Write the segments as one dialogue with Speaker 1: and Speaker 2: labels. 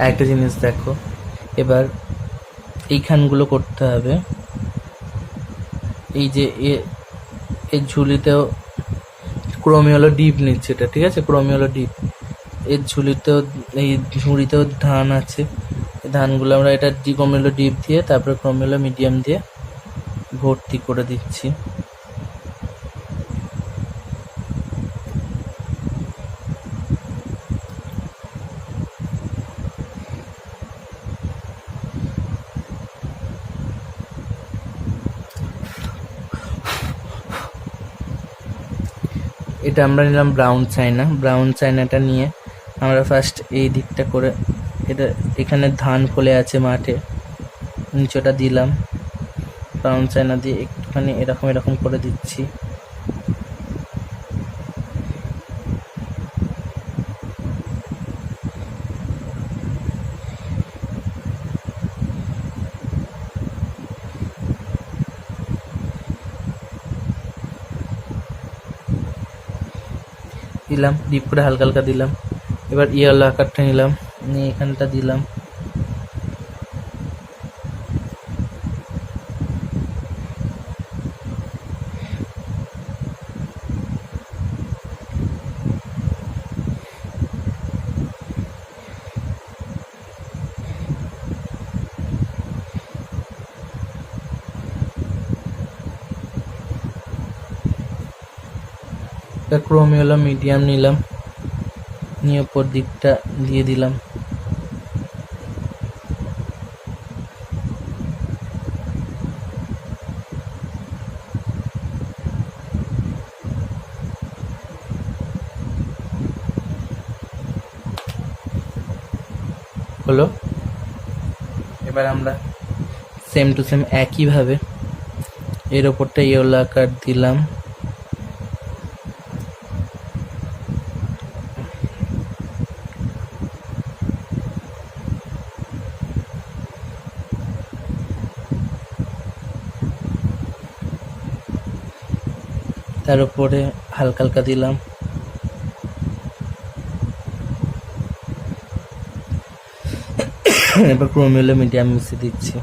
Speaker 1: একটা জিনিস দেখো, এবার এইখানগুলো করতে হবে। এই যে এর ঝুলিতেও ক্রোমি হলো ডিপ নিচ্ছে এটা, ঠিক আছে, ক্রোমি হলো ডিপ। এর ঝুলিতেও এই ঝুড়িতেও ধান আছে, এই ধানগুলো আমরা এটা ক্রোমি হলো ডিপ দিয়ে তারপরে ক্রোমি হলো মিডিয়াম দিয়ে ভর্তি করে দিচ্ছি। এটা আমরা নিলাম ব্রাউন চায়না। ব্রাউন চায়নাটা নিয়ে আমরা ফার্স্ট এই দিকটা করে, এটা এখানে ধান ফলে আছে মাঠে, নিচেটা দিলাম ব্রাউন চায়না দিয়ে একটুখানি এরকম এরকম করে দিচ্ছি। দিলাম ডিপ করে হালকা হালকা দিলাম। এবার ইয়েলো আকারটা নিলাম, নিয়ে এখানটা দিলাম। ক্রোমি হলো মিডিয়াম নিলাম, নিয়ে ওপর দিকটা দিয়ে দিলাম। হলো। এবার আমরা সেম টু সেম একইভাবে এর ওপরটা ইয়েলো আকার দিলাম। তার উপরে হালকা হালকা দিলাম। এবার ক্রোমি হলো মিডিয়াম মিশিয়ে দিচ্ছি।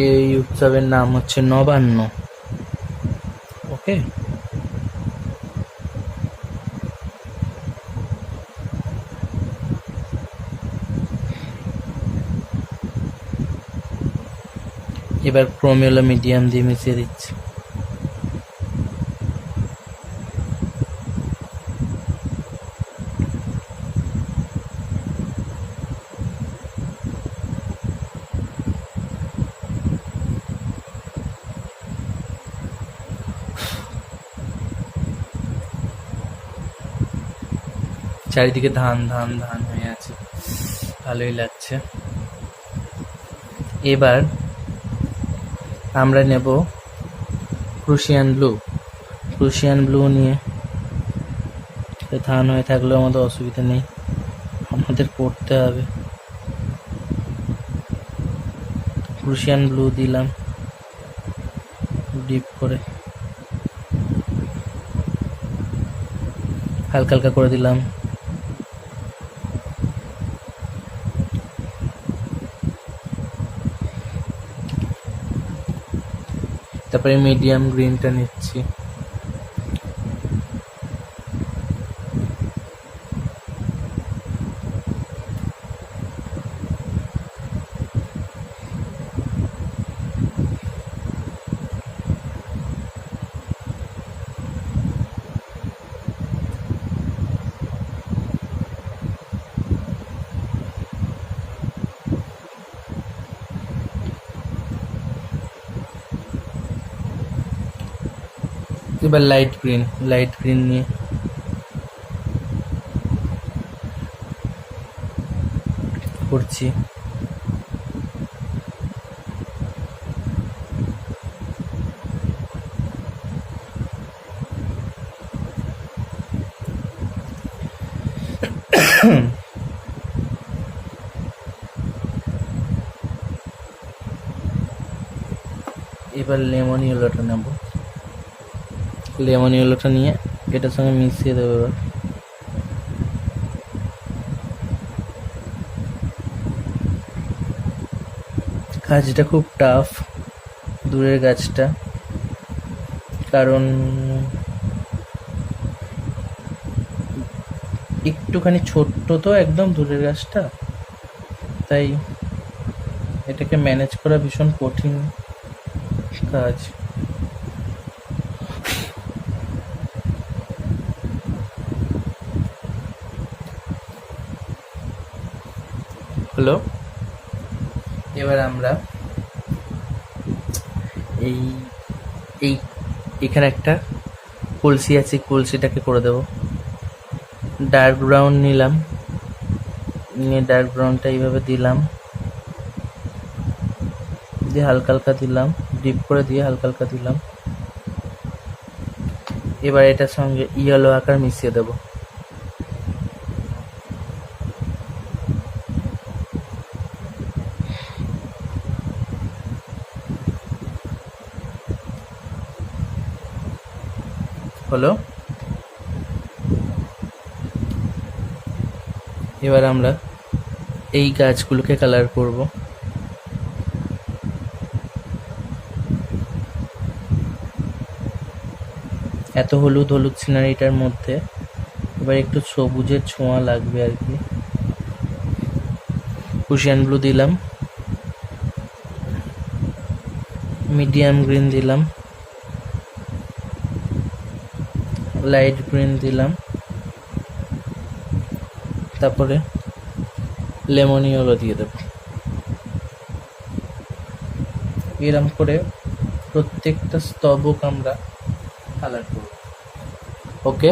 Speaker 1: এই উৎসবের নাম হচ্ছে নবান্ন। ওকে, এবার ক্রোমি হলো মিডিয়াম দিয়ে মিশিয়ে দিচ্ছি। চারিদিকে ধান ধান ধান হয়ে আছে, ভালোই লাগছে। এবার আমরা নেব প্রুশিয়ান ব্লু। প্রুশিয়ান ব্লু নিয়ে ধান হয়ে থাকলেও আমাদের অসুবিধা নেই, আমাদের পড়তে হবে। প্রুশিয়ান ব্লু দিলাম ডিপ করে, হালকা হালকা করে দিলাম। তারপরে মিডিয়াম গ্রিনটা নিচ্ছি। এবার লাইট গ্রিন নিয়ে করছি। এবার লেমন ইয়েলোটা নেব, লেমন ইয়েলোটা নিয়ে এটার সঙ্গে মিশিয়ে দেবো। এবার গাছটা খুব টাফ, দূরের গাছটা, কারণ একটুখানি ছোট্ট তো একদম দূরের গাছটা, তাই এটাকে ম্যানেজ করা ভীষণ কঠিন কাজ। হলো, এবার আমরা এই এই এখানে একটা কলসি আছে, কলসিটাকে করে দেব ডার্ক ব্রাউন। নিলাম, নিয়ে ডার্ক ব্রাউনটা এইভাবে দিলাম, দিয়ে হালকা হালকা দিলাম, ডিপ করে দিয়ে হালকা হালকা দিলাম। এবার এটার সঙ্গে ইয়েলো আকার মিশিয়ে দেব। হলো, এবার আমরা এই গাছগুলোকে কালার করব। এত হলুদ হলুদ সিনারিটার মধ্যে এবার একটু সবুজের ছোঁয়া লাগবে আর কি। কুশিয়ান ব্লু দিলাম, মিডিয়াম গ্রিন দিলাম, লাইট গ্রিন দিলাম, তারপরে লেমন ইয়েলো দিয়ে দেব। এরম করে প্রত্যেকটা স্তবক আমরা কালার করব। ওকে,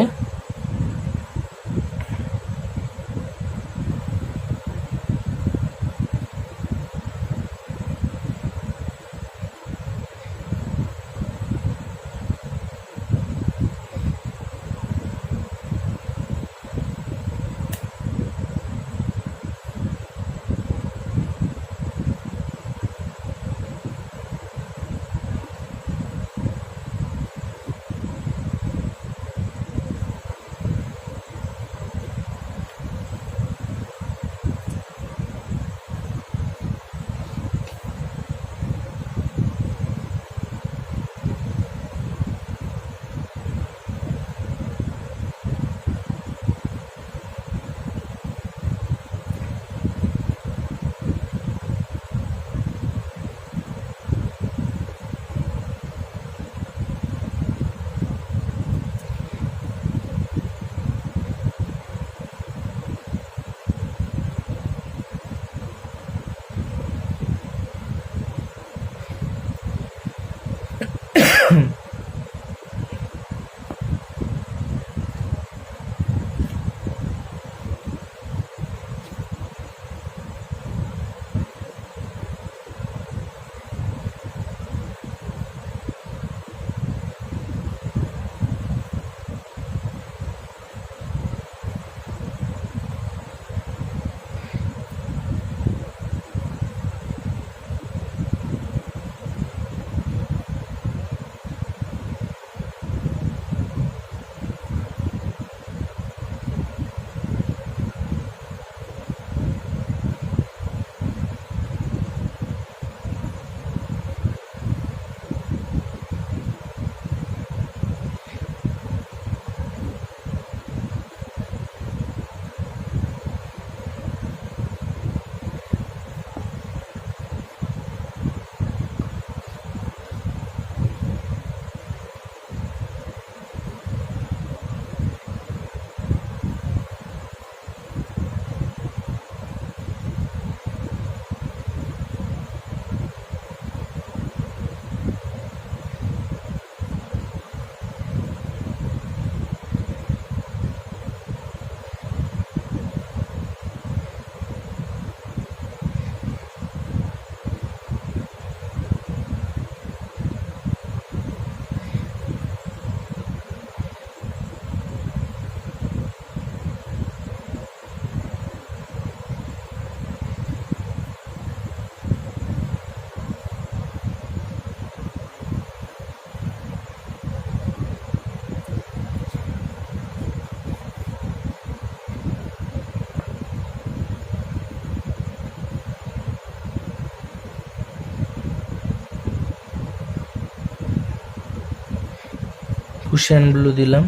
Speaker 1: কুশন ব্লু দিলাম।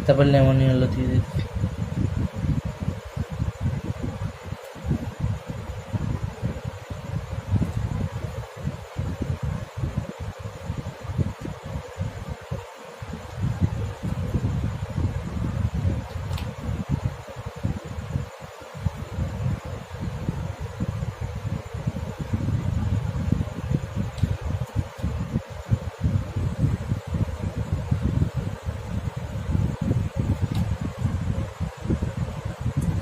Speaker 1: তারপর লেমন ইয়েলো দিয়ে দিচ্ছি।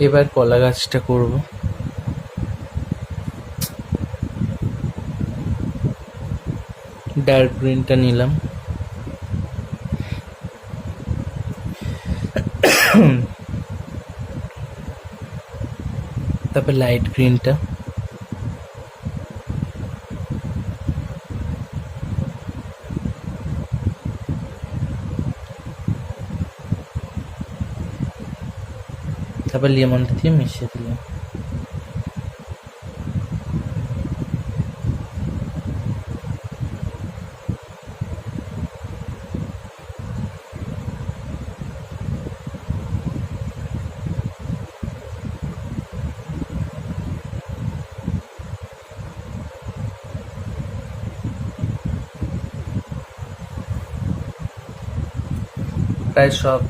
Speaker 1: এবার কলা গাছটা করব। ডার্ক গ্রিনটা নিলাম, তারপর লাইট গ্রিনটা, তারপর লেমনটা দিয়ে মিশিয়ে দিলাম। প্রায় সব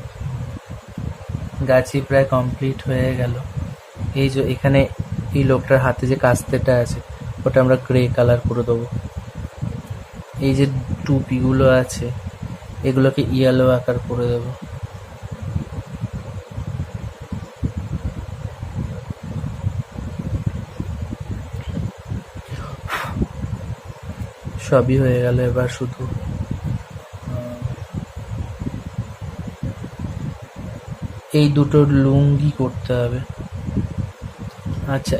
Speaker 1: গাছই প্রায় কমপ্লিট হয়ে গেল। এই যে এখানে এই লোকটার হাতে যে কাস্তেটা আছে ওটা আমরা গ্রে কালার করে দেবো। এই যে টুপিগুলো আছে এগুলোকে ইয়েলো আকার করে দেব। সবই হয়ে গেল, এবার শুধু এই দুটো লুঙ্গি করতে হবে। আচ্ছা